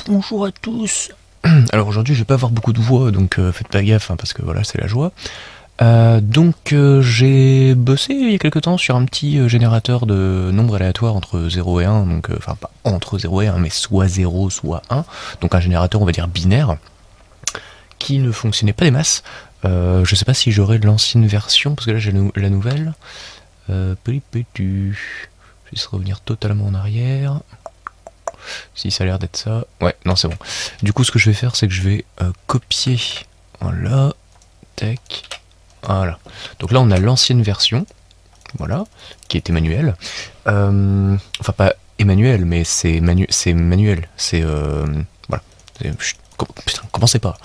Bonjour à tous. Alors aujourd'hui je vais pas avoir beaucoup de voix, donc faites pas gaffe, hein, parce que voilà, c'est la joie. J'ai bossé il y a quelques temps sur un petit générateur de nombres aléatoires entre 0 et 1, donc enfin pas entre 0 et 1, mais soit 0, soit 1, donc un générateur on va dire binaire, qui ne fonctionnait pas des masses. Je sais pas si j'aurai l'ancienne version, parce que là j'ai la nouvelle. Je vais juste revenir totalement en arrière. Si ça a l'air d'être ça. Ouais, non, c'est bon. Du coup, ce que je vais faire, c'est que je vais copier. Voilà. Tac. Voilà. Donc là, on a l'ancienne version. Voilà. Qui était manuelle. Enfin, pas Emmanuel, mais c'est manuel. C'est. Voilà. Putain, commencez pas.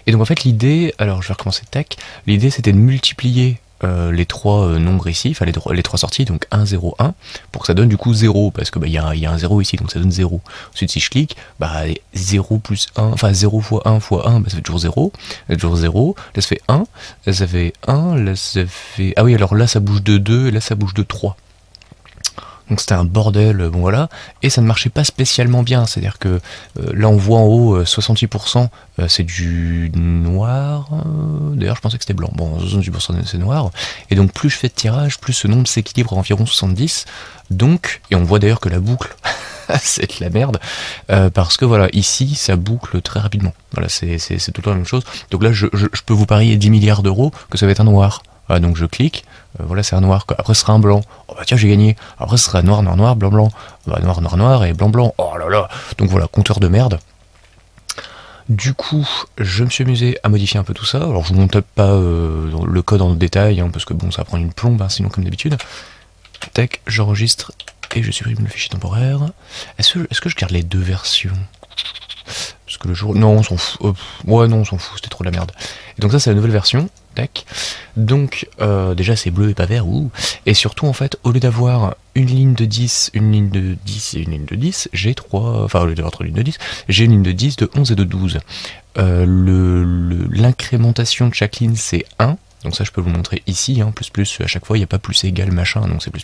Et donc, en fait, l'idée. Alors, je vais recommencer. Tac. L'idée, c'était de multiplier les trois nombres ici, enfin les trois sorties, donc 1, 0, 1, pour que ça donne du coup 0, parce que y a un 0 ici, donc ça donne 0. Ensuite, si je clique, 0 plus 1, enfin 0 fois 1 fois 1, ça fait toujours 0, toujours 0, là ça fait 1, là ça fait 1, là ça fait... Ah oui, alors là ça bouge de 2, et là ça bouge de 3. Donc c'était un bordel, bon voilà, et ça ne marchait pas spécialement bien, c'est-à-dire que là on voit en haut 68% c'est du noir, d'ailleurs je pensais que c'était blanc, bon 68% c'est noir, et donc plus je fais de tirage, plus ce nombre s'équilibre à environ 70, donc, et on voit d'ailleurs que la boucle, c'est de la merde, parce que voilà, ici ça boucle très rapidement, voilà, c'est tout le temps la même chose, donc là je peux vous parier 10 milliards d'euros que ça va être un noir. Voilà, donc je clique, voilà c'est un noir, après ce sera un blanc, oh bah tiens j'ai gagné, après ce sera noir, noir, noir, blanc, blanc, bah noir, noir, noir et blanc, blanc, oh là là, donc voilà, compteur de merde. Du coup, je me suis amusé à modifier un peu tout ça, alors je vous montre pas le code en détail, hein, parce que bon ça va prendre une plombe, hein, sinon comme d'habitude. Tac, j'enregistre et je supprime le fichier temporaire. Est-ce que je garde les deux versions? Parce que le jour... Non, on s'en fout. Ouais, non, on s'en fout, c'était trop de la merde. Et donc ça, c'est la nouvelle version. Tac. Donc, déjà, c'est bleu et pas vert. Ouh. Et surtout, en fait, au lieu d'avoir une ligne de 10, une ligne de 10 et une ligne de 10, j'ai trois... Enfin, au lieu d'avoir 3 lignes de 10, j'ai une ligne de 10, de 11 et de 12. L'incrémentation de chaque ligne, c'est 1. Donc ça je peux vous montrer ici, hein, plus, à chaque fois, il n'y a pas plus égal machin, donc c'est plus.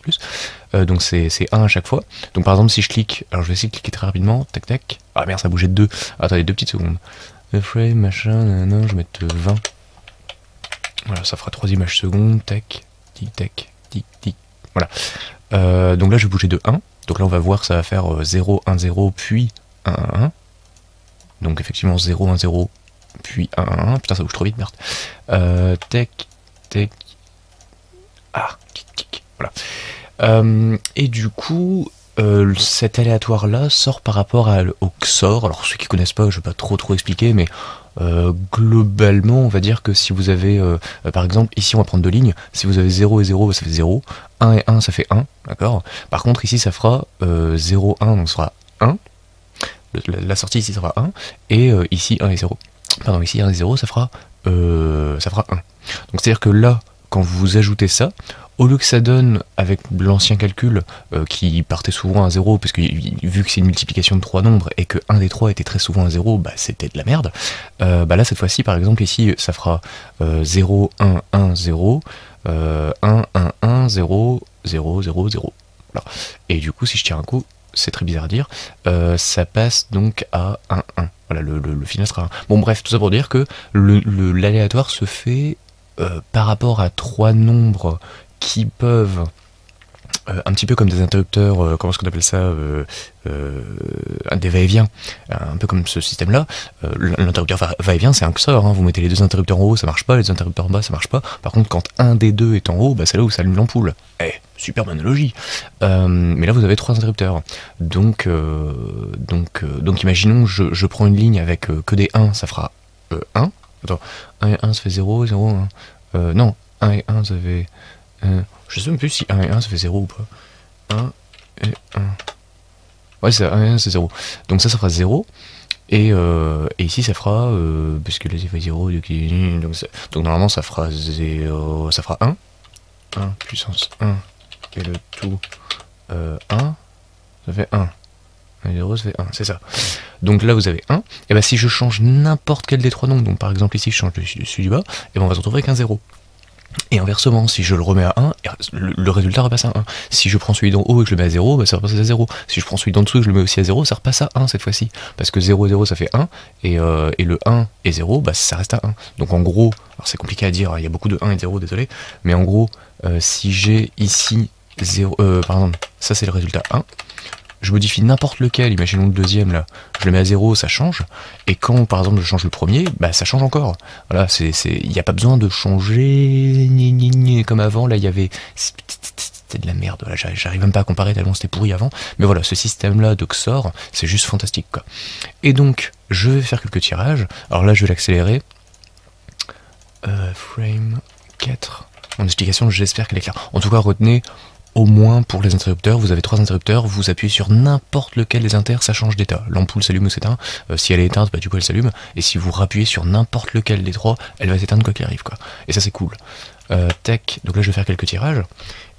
Donc c'est 1 à chaque fois. Donc par exemple si je clique, alors je vais essayer de cliquer très rapidement, tac tac, ah merde ça a bougé de 2, attendez 2 petites secondes. The frame, machin, nanana, je vais mettre 20. Voilà, ça fera 3 images secondes, tac, tic tac, tic tic, voilà. Donc là je vais bouger de 1, donc là on va voir que ça va faire 0, 1, 0, puis 1, 1, 1. Donc effectivement 0, 1, 0, puis 1, 1, 1, putain ça bouge trop vite, merde. Tac, tac, ah, tic, tic, voilà. Et du coup, cet aléatoire là sort par rapport au XOR. Alors ceux qui connaissent pas, je vais pas trop expliquer, mais globalement on va dire que si vous avez par exemple ici on va prendre deux lignes, si vous avez 0 et 0 ça fait 0, 1 et 1 ça fait 1, d'accord. Par contre ici ça fera 0, 1, donc ça fera 1, la sortie ici ça fera 1, et ici 1 et 0, pardon, ici 1 et 0 ça fera 1. Donc c'est à dire que là quand vous ajoutez ça, au lieu que ça donne, avec l'ancien calcul, qui partait souvent à 0, parce que vu que c'est une multiplication de 3 nombres, et que 1 des 3 était très souvent à 0, bah c'était de la merde, là cette fois-ci, par exemple, ici, ça fera 0, 1, 1, 0, 1, 1, 1, 0, 0, 0, 0. Voilà. Et du coup, si je tire un coup, c'est très bizarre à dire, ça passe donc à 1, 1. Voilà, le final sera 1. Bon bref, tout ça pour dire que l'aléatoire se fait par rapport à 3 nombres qui peuvent, un petit peu comme des interrupteurs, comment est-ce qu'on appelle ça, des va-et-vient, un peu comme ce système-là. L'interrupteur va-et-vient, c'est un XOR, hein. Vous mettez les deux interrupteurs en haut, ça marche pas, les deux interrupteurs en bas, ça marche pas. Par contre, quand un des deux est en haut, bah, c'est là où s'allume l'ampoule. Superbe analogie. Mais là, vous avez 3 interrupteurs. Donc imaginons, je prends une ligne avec que des 1, ça fera 1. Attends, 1 et 1, ça fait 0, 0, 1. Non, 1 et 1, ça fait... je sais même plus si 1 et 1 ça fait 0 ou pas. 1 et 1. Ouais, c'est 1 et 1 c'est 0. Donc ça fera 0. Et ici ça fera... parce que là ça fait 0. Donc normalement ça fera 0. Ça fera 1. 1 puissance 1. Et le tout 1. Ça fait 1. 1 et 0 ça fait 1. C'est ça. Donc là vous avez 1. Et bah si je change n'importe quel des 3 nombres, donc par exemple ici je change celui du bas, et ben on va se retrouver avec un 0. Et inversement, si je le remets à 1, le résultat repasse à 1. Si je prends celui d'en haut et que je le mets à 0, bah ça repasse à 0. Si je prends celui d'en dessous et que je le mets aussi à 0, ça repasse à 1 cette fois-ci. Parce que 0 et 0 ça fait 1, et le 1 et 0, bah ça reste à 1. Donc en gros, alors c'est compliqué à dire, il y a beaucoup de 1 et de 0, désolé, mais en gros, si j'ai ici 0, par exemple, ça c'est le résultat 1, je modifie n'importe lequel, imaginons le deuxième là, je le mets à 0, ça change, et quand par exemple je change le premier, bah ça change encore. Voilà, il n'y a pas besoin de changer comme avant, là il y avait... C'était de la merde, voilà, j'arrive même pas à comparer tellement c'était pourri avant, mais voilà, ce système là de XOR, c'est juste fantastique quoi. Et donc, je vais faire quelques tirages, alors là je vais l'accélérer, frame 4, mon explication j'espère qu'elle est claire, en tout cas retenez, au moins pour les interrupteurs, vous avez 3 interrupteurs, vous appuyez sur n'importe lequel des inters, ça change d'état. L'ampoule s'allume ou s'éteint, si elle est éteinte, bah du coup elle s'allume, et si vous rappuyez sur n'importe lequel des 3, elle va s'éteindre quoi qu'il arrive quoi. Et ça c'est cool. Tac, donc là je vais faire quelques tirages,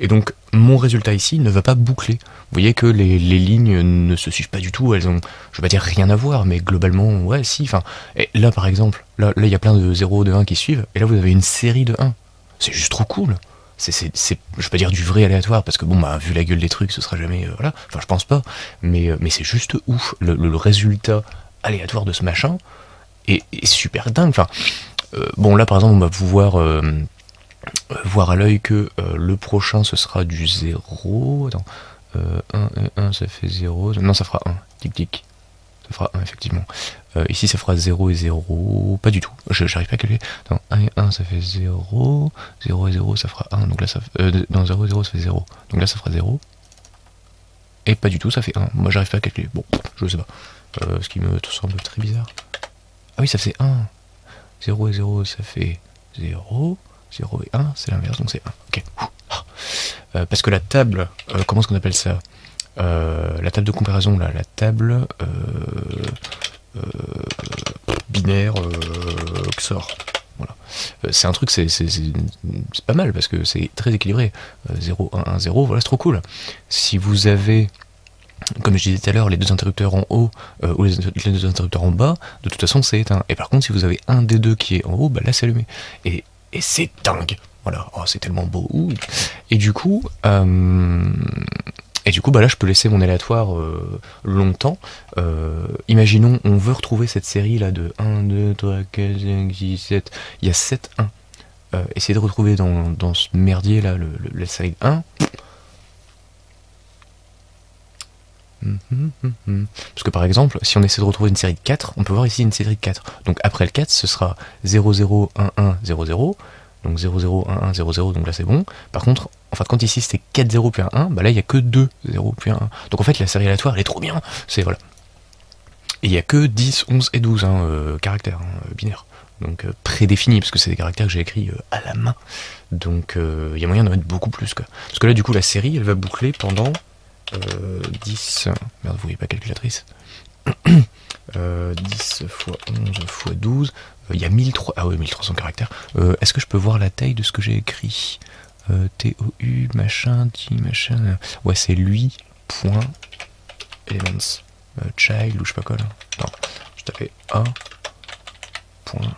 et donc mon résultat ici ne va pas boucler. Vous voyez que les lignes ne se suivent pas du tout, elles ont, je vais pas dire rien à voir, mais globalement, ouais si, enfin, et là par exemple, là il y a plein de 0, de 1 qui suivent, et là vous avez une série de 1. C'est juste trop cool. Je vais pas dire du vrai aléatoire, parce que bon, bah, vu la gueule des trucs, ce sera jamais, voilà, enfin je pense pas, mais c'est juste ouf, le résultat aléatoire de ce machin est super dingue, enfin, bon là par exemple on va pouvoir voir à l'œil que le prochain ce sera du 0, attends, 1 et 1 ça fait 0, non ça fera 1, tic tic, ça fera 1 effectivement. Ici ça fera 0 et 0, pas du tout, j'arrive pas à calculer. Non, 1 et 1 ça fait 0, 0 et 0 ça fera 1, donc là ça non, 0 et 0 ça fait 0, donc là ça fera 0. Et pas du tout, ça fait 1, moi j'arrive pas à calculer, bon, je sais pas. Ce qui me semble très bizarre. Ah oui, ça fait 1, 0 et 0 ça fait 0, 0 et 1 c'est l'inverse, donc c'est 1, ok. Parce que la table, comment est-ce qu'on appelle ça, la table de comparaison là, la table binaire XOR. Voilà. C'est un truc, c'est pas mal parce que c'est très équilibré. 0, 1, 1, 0, voilà, c'est trop cool. Si vous avez, comme je disais tout à l'heure, les deux interrupteurs en haut ou les deux interrupteurs en bas, de toute façon c'est éteint. Et par contre, si vous avez un des deux qui est en haut, bah là c'est allumé. Et c'est dingue. Voilà, oh, c'est tellement beau. Et du coup, bah là, je peux laisser mon aléatoire longtemps. Imaginons, on veut retrouver cette série là de 1, 2, 3, 4, 5, 6, 7. Il y a 7 1. Essayez de retrouver dans ce merdier là, la série 1. Parce que par exemple, si on essaie de retrouver une série de 4, on peut voir ici une série de 4. Donc après le 4, ce sera 0, 0, 1, 1, 0, 0. Donc 0, 0, 1, 1, 0, 0, donc là c'est bon. Par contre, en fait, quand ici c'était 4, 0, puis 1, 1, bah là il n'y a que 2, 0, puis 1, 1. Donc en fait, la série aléatoire, elle est trop bien. C'est voilà. Et il n'y a que 10, 11 et 12 caractères binaires. Donc prédéfinis, parce que c'est des caractères que j'ai écrits à la main. Donc il y a moyen d'en mettre beaucoup plus, quoi. Parce que là, du coup, la série, elle va boucler pendant 10... Merde, vous voyez pas calculatrice. 10 fois 11 fois 12... Il y a 1300... Ah oui, 1300 caractères. Est-ce que je peux voir la taille de ce que j'ai écrit TOU, machin, machin... Ouais, c'est lui, point, elements, child, ou je sais pas quoi, là. Non, je tapais A, point,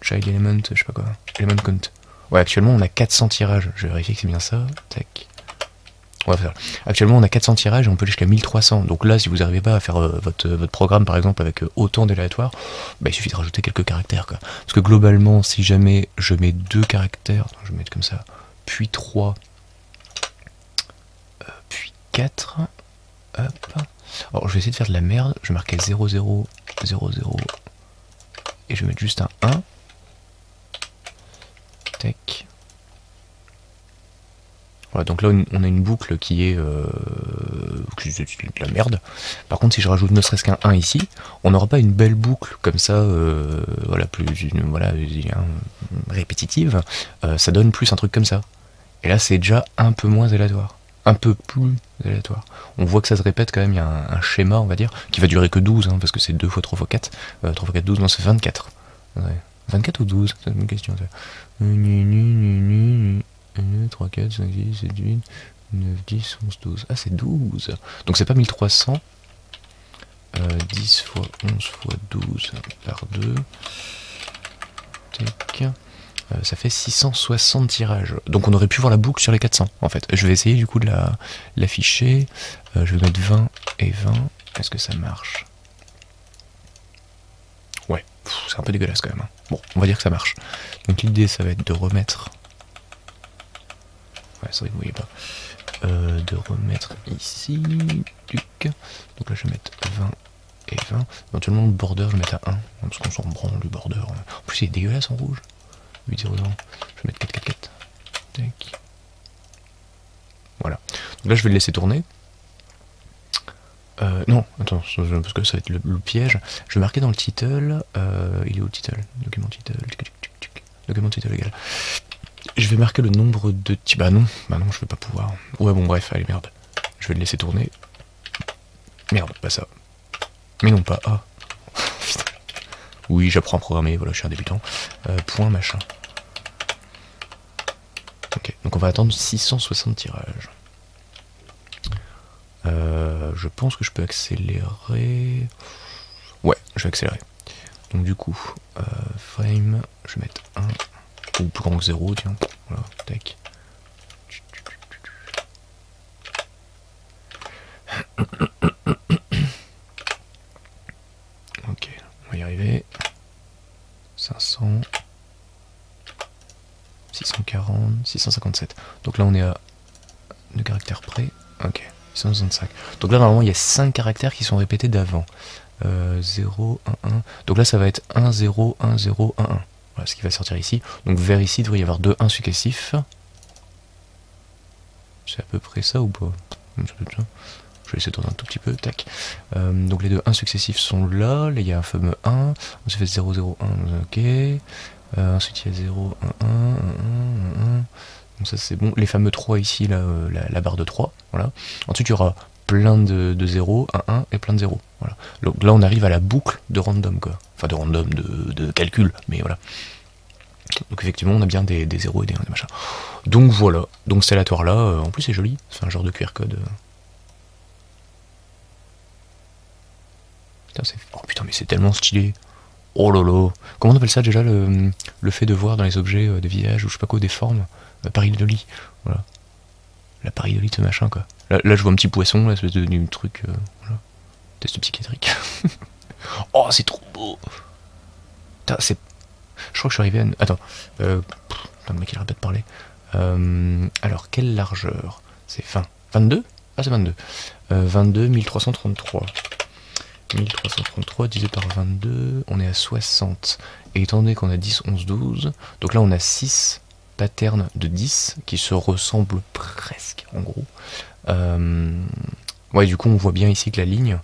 child element, je sais pas quoi, element count. Ouais, actuellement, on a 400 tirages. Je vais vérifier que c'est bien ça. Tac. On va faire. Actuellement, on a 400 tirages et on peut aller jusqu'à 1300. Donc là, si vous n'arrivez pas à faire votre programme, par exemple, avec autant d'aléatoires, bah, il suffit de rajouter quelques caractères, quoi. Parce que globalement, si jamais je mets 2 caractères, attends, je vais mettre comme ça, puis 3, puis 4, hop. Alors, je vais essayer de faire de la merde. Je vais marquer 0, 0, 0, 0, et je vais mettre juste un 1. Tac. Voilà, donc là on a une boucle qui est de la merde. Par contre, si je rajoute ne serait-ce qu'un 1 ici, on n'aura pas une belle boucle comme ça, voilà, répétitive. Ça donne plus un truc comme ça. Et là, c'est déjà un peu moins aléatoire. Un peu plus aléatoire. On voit que ça se répète quand même, il y a un schéma, on va dire, qui va durer que 12, hein, parce que c'est 2 fois 3 fois 4. 3 fois 4, 12, non, c'est 24. Ouais. 24 ou 12? C'est une question, ça. 1, 2, 3, 4, 5, 6, 7, 8, 9, 10, 11, 12. Ah, c'est 12. Donc c'est pas 1300. 10 fois 11 fois 12 par 2. Tac. ça fait 660 tirages. Donc on aurait pu voir la boucle sur les 400 en fait. Je vais essayer du coup de l'afficher. Je vais mettre 20 et 20. Est-ce que ça marche? Ouais, c'est un peu dégueulasse quand même. Hein. Bon, on va dire que ça marche. Donc l'idée ça va être de remettre... Ouais, c'est vrai que vous voyez pas. De remettre ici... Donc là je vais mettre 20 et 20. Éventuellement le border je vais mettre à 1. Parce qu'on s'en branle le border. En plus il est dégueulasse en rouge. 8, 0, 0. Je vais mettre 4, 4, 4. Tac. Voilà. Donc là je vais le laisser tourner. Non, attends, parce que ça va être le piège. Je vais marquer dans le title. Il est où le title? Document title. Document title égal. Je vais marquer le nombre de... Bah non, je vais pas pouvoir. Ouais bon bref, allez merde. Je vais le laisser tourner. Merde, pas ça. Mais non, pas A. Oui, j'apprends à programmer, voilà, je suis un débutant. Point machin. Ok, donc on va attendre 660 tirages. Je pense que je peux accélérer. Ouais, je vais accélérer. Donc du coup, frame, je vais mettre 1, ou plus grand que 0, tiens. Voilà, tac. Ok, on va y arriver. 500. 640, 657. Donc là on est à 2 caractères près. Ok, 665. Donc là normalement il y a 5 caractères qui sont répétés d'avant. 0, 1, 1. Donc là ça va être 1, 0, 1, 0, 1, 1. Voilà ce qui va sortir ici. Donc vers ici il devrait y avoir 2 1 successifs. C'est à peu près ça ou pas? Je vais essayer de tourner un tout petit peu. Tac. Donc les 2 1 successifs sont là. Là il y a un fameux 1. On s'est fait 0, 0, 1. Ok. Ensuite il y a 0, 1, 1, 1, 1, 1. Donc ça c'est bon. Les fameux 3 ici, là, la barre de 3. Voilà. Ensuite il y aura plein de 0, 1, 1 et plein de 0. Voilà. Donc là on arrive à la boucle de random quoi. Enfin de random, de calcul, mais voilà. Donc effectivement on a bien des 0 et des 1, des machins. Donc voilà. Donc cet aléatoire là, en plus c'est joli. C'est un genre de QR code. Putain, oh putain mais c'est tellement stylé. Oh lolo. Comment on appelle ça déjà le fait de voir dans les objets des visages ou je sais pas quoi, des formes? Pareidolie. Voilà. La pareidolie de ce machin quoi. Là je vois un petit poisson, là, espèce de truc. Voilà. Test psychiatrique. Oh c'est trop beau. Putain, c'est. Je crois que je suis arrivé à. Attends. Putain, le mec il arrête pas de parler. Alors quelle largeur? C'est 20. 22? Ah c'est 22. 22 1333. 1333 divisé par 22, on est à 60. Et étant donné qu'on a 10, 11, 12, donc là on a 6 patterns de 10 qui se ressemblent presque en gros. Ouais, du coup on voit bien ici que la ligne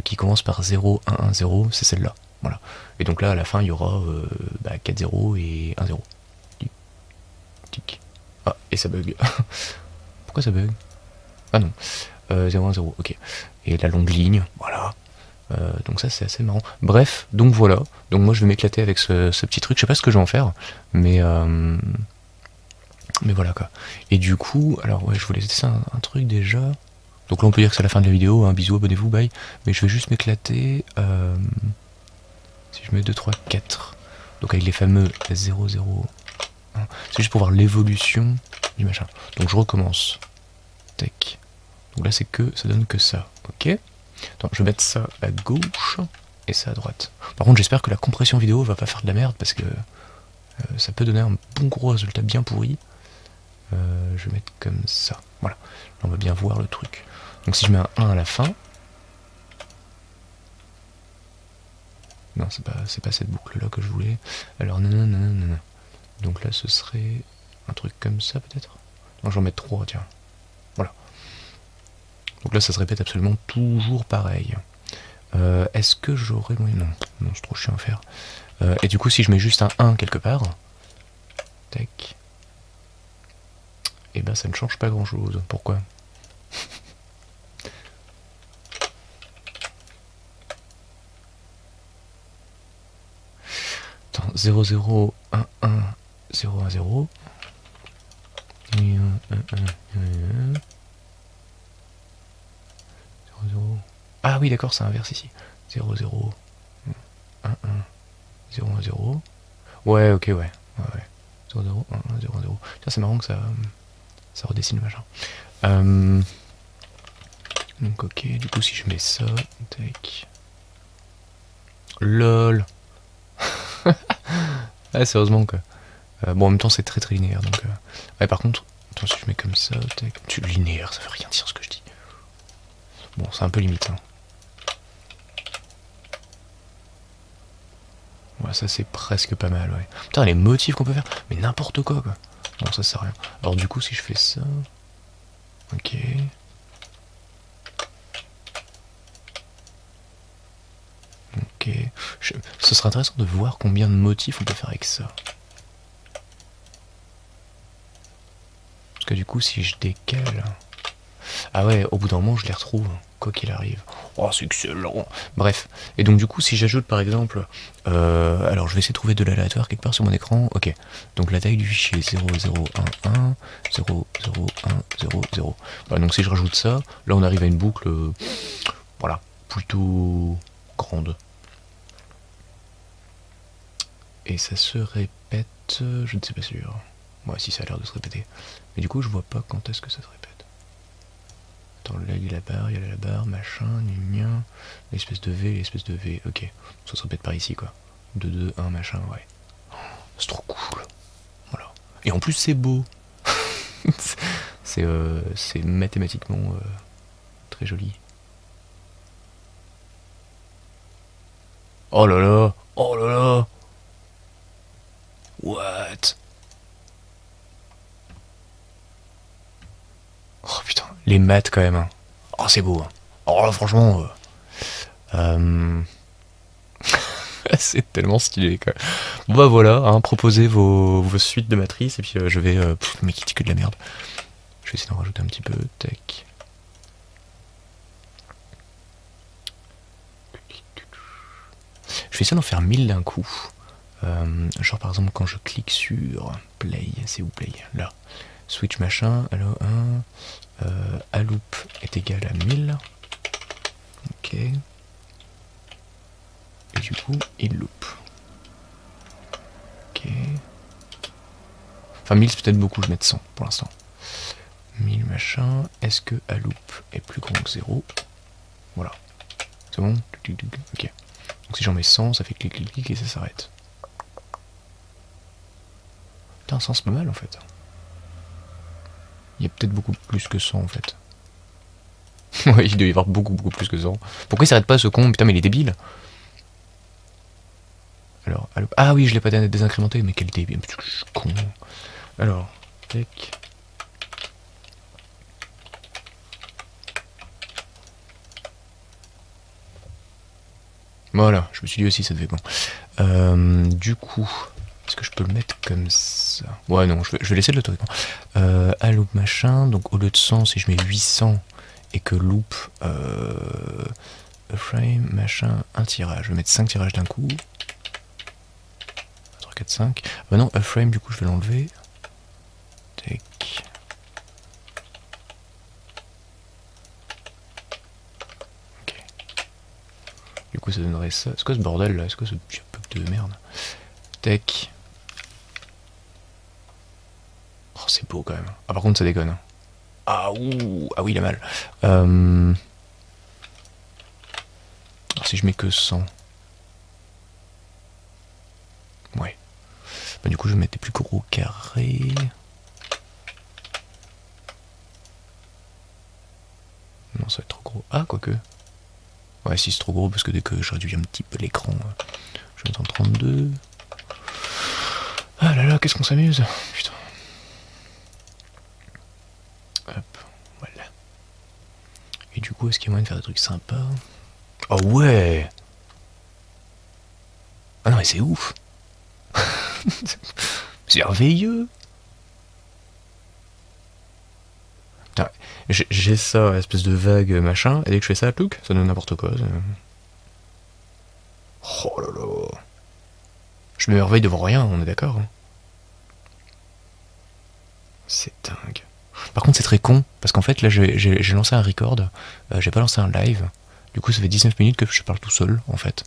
qui commence par 0, 1, 1, 0, c'est celle-là. Voilà. Et donc là à la fin il y aura 4 0 et 1 0. Tic. Ah, et ça bug. Pourquoi ça bug? Ah non. 0, 1, 0, ok. Et la longue ligne, voilà. Donc ça c'est assez marrant. Bref, donc voilà. Donc moi je vais m'éclater avec ce petit truc. Je sais pas ce que je vais en faire, mais voilà quoi. Et du coup, alors ouais, je voulais tester un truc déjà. Donc là on peut dire que c'est la fin de la vidéo. Hein. Bisous, abonnez-vous, bye. Mais je vais juste m'éclater. Si je mets 2, 3, 4. Donc avec les fameux 0, 0, 1. C'est juste pour voir l'évolution du machin. Donc je recommence. Tac. Donc là c'est que ça donne que ça. Ok. Attends, je vais mettre ça à gauche et ça à droite. Par contre, j'espère que la compression vidéo va pas faire de la merde parce que ça peut donner un bon gros résultat bien pourri. Je vais mettre comme ça. Voilà. Là, on va bien voir le truc. Donc si je mets un 1 à la fin. Non, c'est pas cette boucle là que je voulais. Alors, non. Donc là, ce serait un truc comme ça peut-être. Non, j'en mets 3, tiens. Voilà. Donc là, ça se répète absolument toujours pareil. Est-ce que j'aurais moyen? Non, c'est trop chiant à faire. Et du coup, si je mets juste un 1 quelque part, tac, et ben ça ne change pas grand-chose. Pourquoi? Attends, 0, 0, 1, 1, 0, 1, 0. Et 1, 1, 1, 1. Ah oui d'accord c'est inverse ici. 0 0 1 1 0 1 0. Ouais ok ouais. 0, 0, 1, 0, 0. Tiens, c'est marrant que ça redessine le machin. Donc ok, du coup si je mets ça, tac. LOL. Ah, sérieusement quoi. Bon, en même temps c'est très très linéaire donc... Ouais, par contre, attends, si je mets comme ça, tac. Linéaire, ça veut rien dire ce que je dis. Bon, c'est un peu limite. Hein. Ouais, ça c'est presque pas mal, ouais. Putain, les motifs qu'on peut faire, mais n'importe quoi, quoi. Bon, ça sert à rien. Alors du coup, si je fais ça... Ok. Ok. Ce serait intéressant de voir combien de motifs on peut faire avec ça. Parce que du coup, si je décale... Ah ouais, au bout d'un moment, je les retrouve, quoi qu'il arrive. Oh, c'est excellent. Bref. Et donc, du coup, si j'ajoute, par exemple... alors, je vais essayer de trouver de l'aléatoire quelque part sur mon écran. Ok. Donc, la taille du fichier, 0011, 00100. Voilà, donc, si je rajoute ça, là, on arrive à une boucle... voilà, plutôt grande. Et ça se répète... je ne sais pas sûr. Ouais, si ça a l'air de se répéter. Mais du coup, je vois pas quand est-ce que ça se répète. Attends, là, il y a la barre, machin, gna, l'espèce de V, l'espèce de V. Ok, ça se répète par ici, quoi. 2, 2, 1, machin, ouais. C'est trop cool. Voilà. Et en plus, c'est beau. C'est mathématiquement très joli. Oh là là! Oh là là! What? Oh putain, les maths quand même. Hein. Oh, c'est beau. Hein. Oh là, franchement. C'est tellement stylé quoi. Bon bah voilà, hein, proposez vos suites de matrices et puis je vais... mais qui dit que de la merde. Je vais essayer d'en rajouter un petit peu. Tac. Je vais essayer d'en faire 1000 d'un coup. Genre par exemple quand je clique sur play, c'est où play? Là. Switch machin, allo 1, a loop est égal à 1000. Ok. Et du coup, il loop. Ok. Enfin 1000 c'est peut-être beaucoup, je vais mettre 100 pour l'instant. 1000 machin, est-ce que a loop est plus grand que 0? Voilà. C'est bon? Ok. Donc si j'en mets 100, ça fait clic clic clic et ça s'arrête. Putain, 100 c'est pas mal en fait. Il y a peut-être beaucoup plus que 100 en fait. Ouais, il doit y avoir beaucoup plus que 100. Pourquoi il s'arrête pas ce con? Putain, mais il est débile. Alors, ah oui, je l'ai pas désincrémenté, mais quel débile. Je suis con. Alors, tac. Voilà, je me suis dit aussi ça devait bon. Du coup, est-ce que je peux le mettre comme ça? Ouais, non, je vais laisser le truc. À loop machin, donc au lieu de 100, si je mets 800 et que loop frame machin, un tirage. Je vais mettre 5 tirages d'un coup. 3, 4, 5. Bah non, frame, du coup, je vais l'enlever. Tac. Ok. Du coup, ça donnerait ça. C'est quoi ce bordel là? C'est quoi ce petit bug de merde? Tac. Oh, c'est beau quand même. Ah, par contre, ça déconne. Ah, ouh. Ah oui, il a mal. Alors, si je mets que 100. Ouais. Bah, du coup, je vais mettre des plus gros carrés. Non, ça va être trop gros. Ah, quoique. Ouais, si c'est trop gros, parce que dès que je réduis un petit peu l'écran, je vais mettre en 32. Ah là là, qu'est-ce qu'on s'amuse. Putain. Hop, voilà. Et du coup, est-ce qu'il y a moyen de faire des trucs sympas? Oh ouais. Ah non, mais c'est ouf. C'est merveilleux. Putain, j'ai ça, espèce de vague machin, et dès que je fais ça, touc, ça donne n'importe quoi. Oh là là. Je m'émerveille devant rien, on est d'accord. Hein. C'est dingue. Par contre, c'est très con, parce qu'en fait, là, j'ai lancé un record, j'ai pas lancé un live, du coup, ça fait 19 minutes que je parle tout seul, en fait.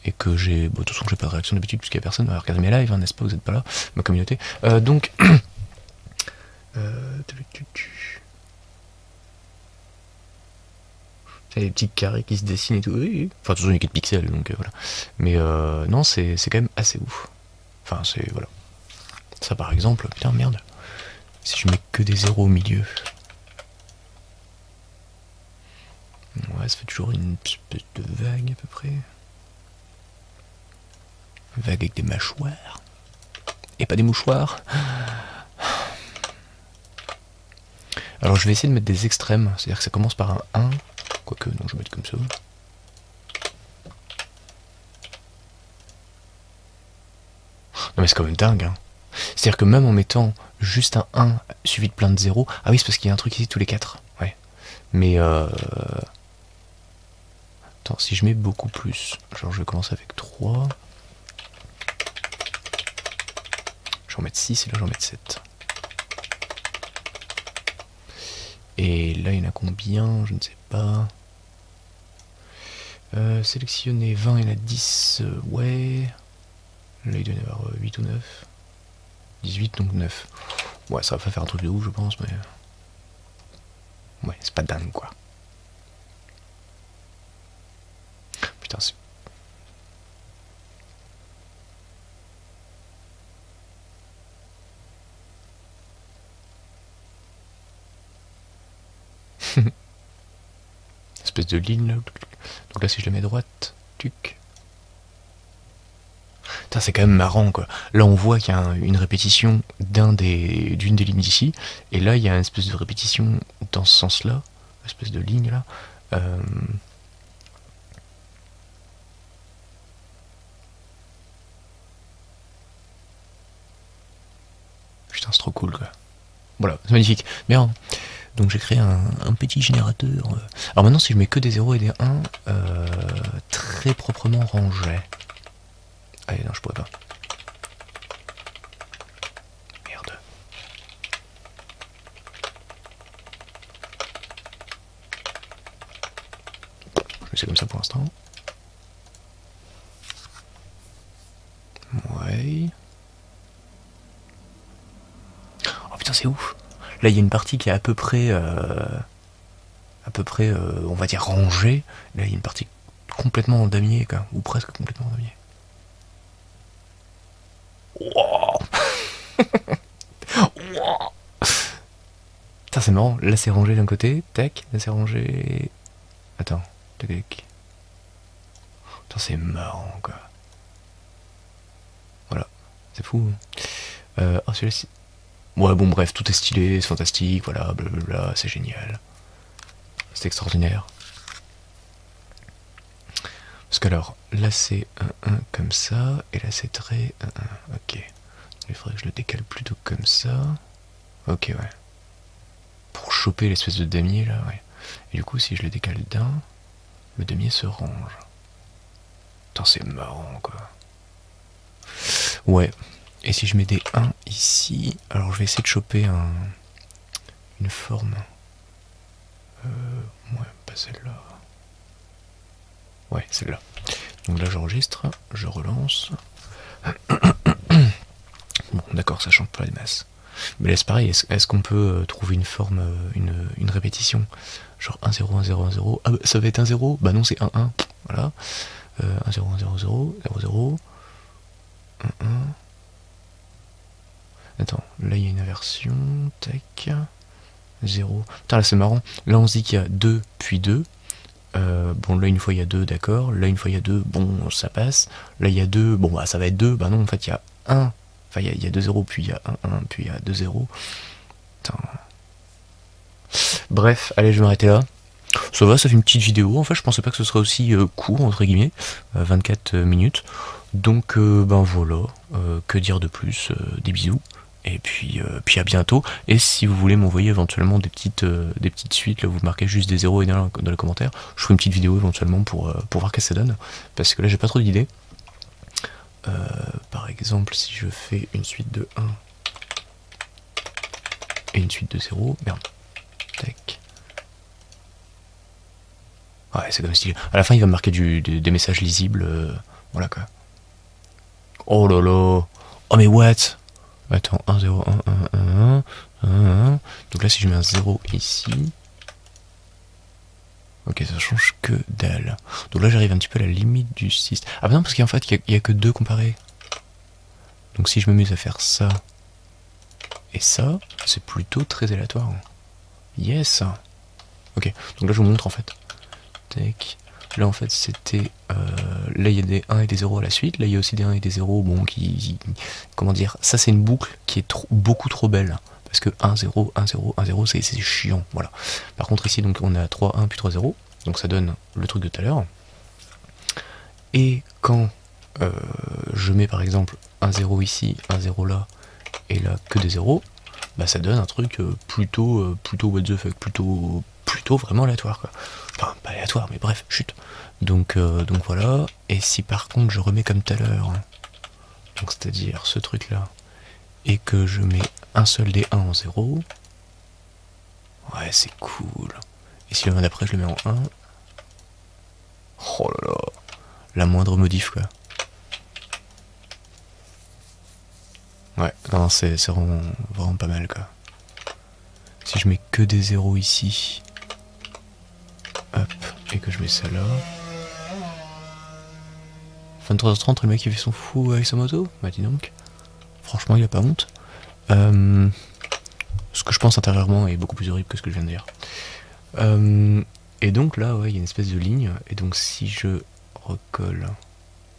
et que j'ai... Bon, de toute façon, j'ai pas de réaction d'habitude puisqu'il y a personne va regarder mes lives, hein, n'est-ce pas, vous êtes pas là, ma communauté. Donc... les petits carrés qui se dessinent et tout. Oui. Enfin, de toute façon, il n'y a que de pixels, donc voilà. Mais non, c'est quand même assez ouf. Enfin, c'est... Voilà. Ça, par exemple, putain, merde. Si je mets que des zéros au milieu... Ouais, ça fait toujours une espèce de vague, à peu près. Vague avec des mâchoires. Et pas des mouchoirs. Alors, je vais essayer de mettre des extrêmes. C'est-à-dire que ça commence par un 1. Quoique, non, je vais mettre comme ça. Non, mais c'est quand même dingue, hein. C'est-à-dire que même en mettant juste un 1 suivi de plein de zéros... Ah oui, c'est parce qu'il y a un truc ici tous les 4. Ouais. Mais attends, si je mets beaucoup plus... Genre, je vais commencer avec 3. Je vais en mettre 6 et là, je vais en mettre 7. Et là, il y en a combien? Je ne sais pas. Sélectionner 20, il y en a 10. Ouais. Là, il doit y en avoir 8 ou 9. 18, donc 9. Ouais, ça va pas faire un truc de ouf, je pense, mais... Ouais, c'est pas dingue, quoi. Putain, c'est... Espèce de ligne, là. Donc là, si je le mets à droite, tuc. C'est quand même marrant, quoi. Là, on voit qu'il y a une répétition d'une des lignes d'ici, et là, il y a une espèce de répétition dans ce sens-là, espèce de ligne, là. Putain, c'est trop cool, quoi. Voilà, c'est magnifique. Bien. Donc j'ai créé un petit générateur. Alors maintenant, si je mets que des 0 et des 1, très proprement rangé. Allez, non, je pourrais pas. Merde. Je laisse comme ça pour l'instant. Ouais. Oh putain, c'est ouf. Là, il y a une partie qui est à peu près, on va dire, rangée. Là, il y a une partie complètement en damier, quoi, ou presque complètement en damier. Wow. Wow. Putain, c'est marrant. Là, c'est rangé d'un côté, tac. Là, c'est rangé... Attends, tac, tac. Putain, c'est marrant, quoi. Voilà, c'est fou. Oh, celui-là, c'est... Ouais, bon, bref, tout est stylé, c'est fantastique, voilà, blablabla, c'est génial. C'est extraordinaire. Parce que alors, là c'est 1-1 comme ça, et là c'est très 1-1, ok. Il faudrait que je le décale plutôt comme ça. Ok, ouais. Pour choper l'espèce de damier là, ouais. Et du coup, si je le décale d'un, le damier se range. Putain, c'est marrant, quoi. Ouais. Et si je mets des 1 ici, alors je vais essayer de choper une forme. Ouais, pas celle-là. Ouais, celle-là. Donc là, j'enregistre, je relance. Bon, d'accord, ça change pas les masses. Mais là, c'est pareil, est-ce qu'on peut trouver une forme, une répétition? Genre 1, 0, 1, 0, 1, 0. Ah, bah, ça va être 1, 0. Bah non, c'est 1, 1. Voilà. 1, 0, 1, 0, 0, 0, 0. 1, 1. Attends, là, il y a une inversion. Tac. 0. Putain, là, c'est marrant. Là, on se dit qu'il y a 2, puis 2. Bon, là, une fois, il y a 2, d'accord. Là, une fois, il y a 2, bon, ça passe. Là, il y a 2, bon, bah, ça va être 2. Bah non, en fait, il y a 1. Enfin, il y a 2 0, puis il y a 1, 1, puis il y a 2 0. Putain. Bref, allez, je vais m'arrêter là. Ça va, ça fait une petite vidéo. En fait, je pensais pas que ce serait aussi court, entre guillemets. 24 minutes. Donc, ben voilà. Que dire de plus? Des bisous. Et puis à bientôt. Et si vous voulez m'envoyer éventuellement des petites suites, là vous marquez juste des 0 et dans les commentaires, je ferai une petite vidéo éventuellement pour voir qu'est-ce que ça donne. Parce que là j'ai pas trop d'idées. Par exemple, si je fais une suite de 1 et une suite de 0, merde. Tac. Ouais, c'est comme style. À la fin il va me marquer des messages lisibles. Voilà quoi. Oh là là. Oh mais what? Attends, 1, 0, 1, 1, 1, 1, 1. Donc là si je mets un 0 ici. Ok, ça change que dalle. Donc là j'arrive un petit peu à la limite du 6. Ah bah non, parce qu'en fait il n'y a que 2 comparés. Donc si je m'amuse à faire ça et ça, c'est plutôt très aléatoire. Yes. Ok, donc là je vous montre en fait. Tac. Là en fait c'était... là il y a des 1 et des 0 à la suite. Là il y a aussi des 1 et des 0, bon, comment dire, ça c'est une boucle qui est beaucoup trop belle. Parce que 1, 0, 1, 0, 1, 0, c'est chiant, voilà. Par contre ici, donc on a 3, 1, puis 3, 0. Donc ça donne le truc de tout à l'heure. Et quand je mets par exemple un 0 ici, un 0 là, et là que des 0, bah ça donne un truc plutôt what the fuck, plutôt vraiment aléatoire, quoi. Enfin, pas aléatoire, mais bref, chut. Donc voilà. Et si par contre je remets comme tout à l'heure, donc c'est-à-dire ce truc-là, et que je mets un seul des 1 en 0, ouais, c'est cool. Et si le 1 d'après je le mets en 1, oh là là, la moindre modif, quoi. Ouais, non, c'est vraiment pas mal, quoi. Si je mets que des 0 ici, hop, et que je mets ça là. 23h30, le mec il fait son fou avec sa moto? Bah dis donc. Franchement, il a pas honte. Ce que je pense intérieurement est beaucoup plus horrible que ce que je viens de dire. Et donc là, ouais, il y a une espèce de ligne. Et donc si je recolle,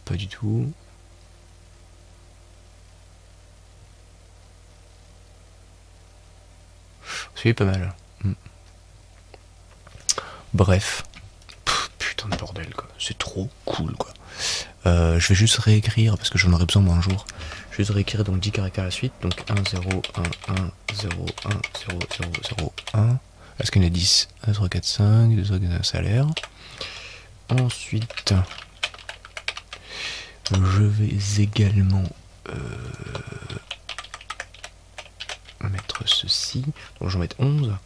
pas du tout. C'est pas mal. Bref. Putain de bordel, quoi. C'est trop cool, quoi. Je vais juste réécrire, parce que j'en aurai besoin moi un jour. Je vais juste réécrire donc 10 caractères à la suite. Donc 1, 0, 1, 1, 0, 1, 0, 0, 0, 1. Est-ce qu'il y en a 10? 1, 3, 4, 5, 2, 3, 4, ça a l'air. Ensuite, je vais également mettre ceci. Donc je vais mettre 11.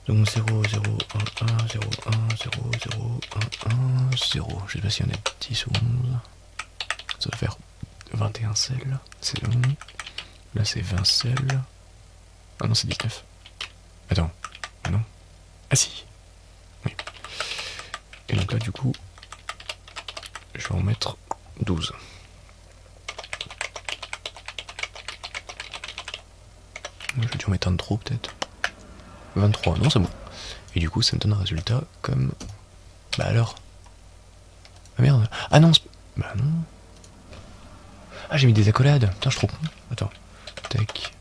Donc 0, 0, 1, 1, 0, 1, 0, 0, 1, 1, 0. Je sais pas s'il y en a 10 ou 11. Ça doit faire 21 selles. C'est bon. Là c'est 20 selles. Ah non, c'est 19. Attends. Ah non. Ah si. Oui. Et donc là du coup, je vais en mettre 12. Je vais dû en mettre un de trop peut-être. 23, non c'est bon. Et du coup ça me donne un résultat comme... Bah alors... Ah merde. Ah non, bah non. Ah j'ai mis des accolades. Putain je suis trop con. Attends. Tac.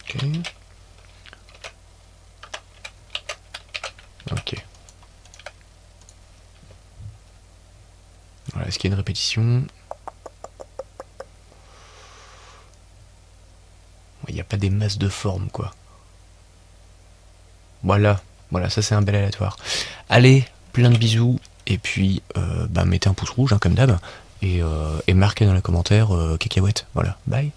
Ok. Ok. Voilà, est-ce qu'il y a une répétition? Il n'y a pas des masses de formes, quoi. Voilà, ça c'est un bel aléatoire. Allez, plein de bisous, et puis bah, mettez un pouce rouge, hein, comme d'hab, et marquez dans les commentaires cacahuètes. Voilà, bye.